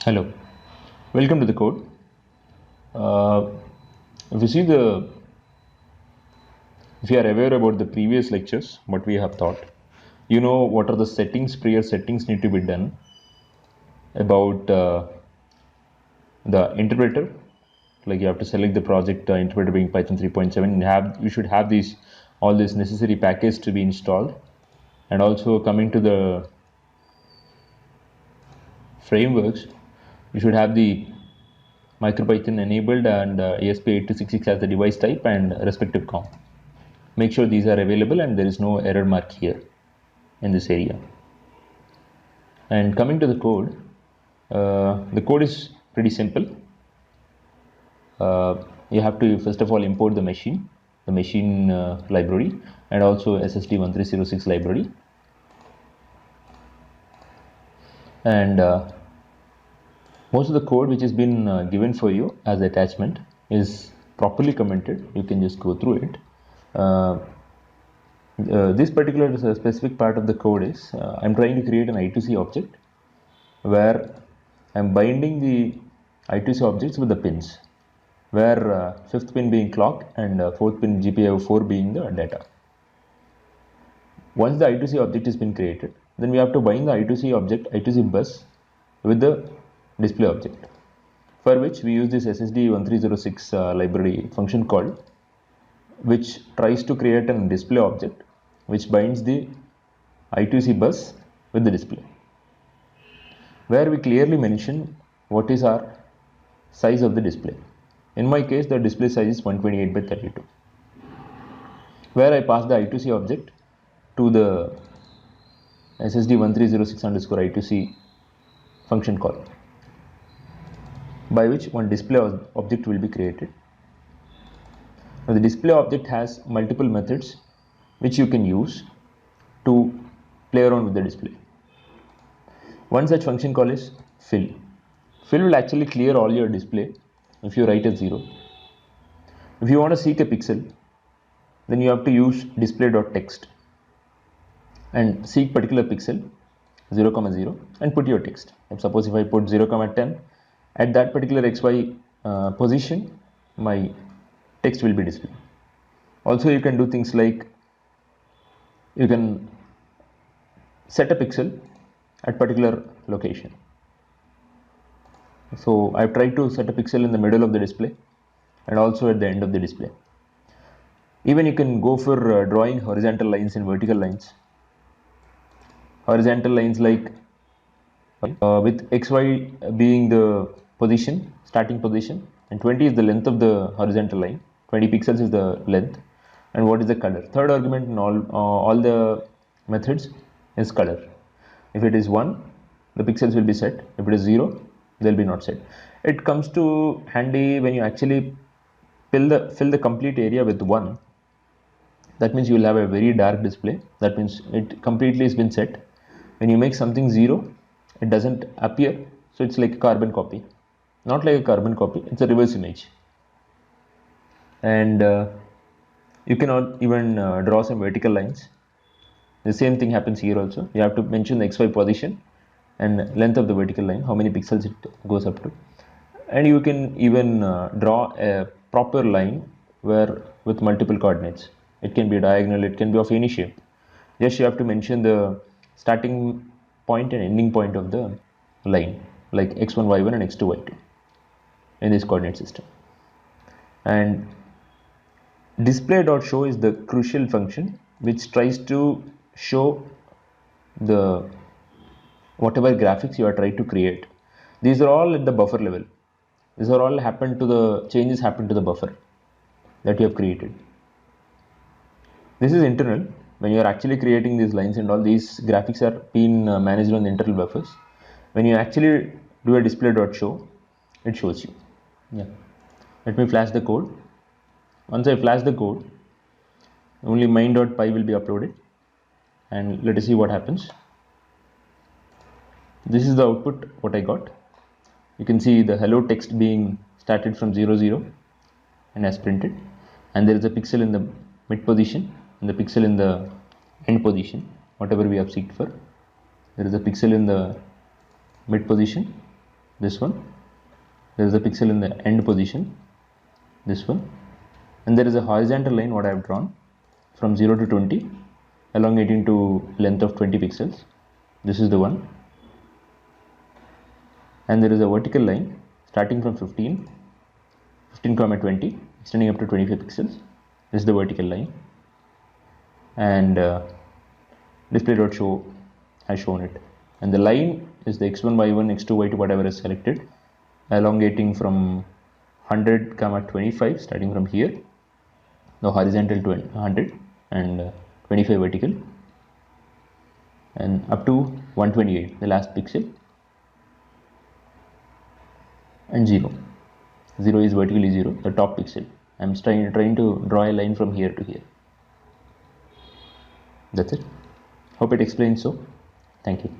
Hello, welcome to the code. If you see the, if you are aware about the previous lectures, what we have taught, you know what are the settings, prior settings need to be done about the interpreter. Like you have to select the project interpreter being Python 3.7. You should have these all these necessary packages to be installed, and also coming to the frameworks, you should have the MicroPython enabled and ASP8266 as the device type and respective COM. Make sure these are available and there is no error mark here in this area. And coming to the code is pretty simple. You have to first of all import the machine library, and also ssd1306 library. And most of the code which has been given for you as attachment is properly commented. You can just go through it. This particular specific part of the code is I'm trying to create an I2C object where I'm binding the I2C objects with the pins, where fifth pin being clock and fourth pin GPIO4 being the data. Once the I2C object has been created, then we have to bind the I2C object, I2C bus, with the display object, for which we use this ssd1306 library function call, which tries to create a display object which binds the I2C bus with the display, where we clearly mention what is our size of the display. In my case, the display size is 128 by 32, where I pass the I2C object to the ssd1306 underscore I2C function call, by which one display object will be created. Now, the display object has multiple methods which you can use to play around with the display. One such function call is fill. Fill will actually clear all your display if you write a 0. If you want to seek a pixel, then you have to use display.text and seek particular pixel 0, 0 and put your text. Suppose if I put 0, 10, at that particular XY position, my text will be displayed. Also, you can do things like you can set a pixel at particular location. So I've tried to set a pixel in the middle of the display and also at the end of the display. Even you can go for drawing horizontal lines and vertical lines. Horizontal lines like with XY being the position, starting position, and 20 is the length of the horizontal line, 20 pixels is the length, and what is the color. Third argument in all the methods is color. If it is 1, the pixels will be set. If it is 0, they will be not set. It comes to handy when you actually fill the complete area with 1. That means you will have a very dark display. That means it completely has been set. When you make something 0, it doesn't appear, so it's like a carbon copy. Not like a carbon copy, it's a reverse image. And you cannot even draw some vertical lines. The same thing happens here also. You have to mention the XY position and length of the vertical line, how many pixels it goes up to. And you can even draw a proper line where with multiple coordinates. It can be diagonal, it can be of any shape. Just you have to mention the starting point and ending point of the line, like x1, y1 and x2, y2 in this coordinate system. And display.show is the crucial function which tries to show the whatever graphics you are trying to create. These are all at the buffer level. These are all changes happen to the buffer that you have created. This is internal. When you are actually creating these lines and all, these graphics are being managed on the internal buffers. When you actually do a display.show, it shows you. Yeah. Let me flash the code. Once I flash the code, only main.py will be uploaded, and let us see what happens. This is the output what I got. You can see the hello text being started from 0, 0 and as printed, and there is a pixel in the mid position and the pixel in the end position, whatever we have seeked for. There is a pixel in the mid position this one, there is a pixel in the end position, this one, and there is a horizontal line what I have drawn from 0 to 20, elongating to length of 20 pixels. This is the one, and there is a vertical line starting from 15 comma 20, extending up to 25 pixels. This is the vertical line, and display.show has shown it, and the line is the x1 y1 x2 y2 whatever is selected, elongating from 100 comma 25 starting from here, the horizontal to 100 and 25 vertical, and up to 128, the last pixel, and 0 is vertically 0, the top pixel. I'm trying to draw a line from here to here. That's it. Hope it explains so. Thank you.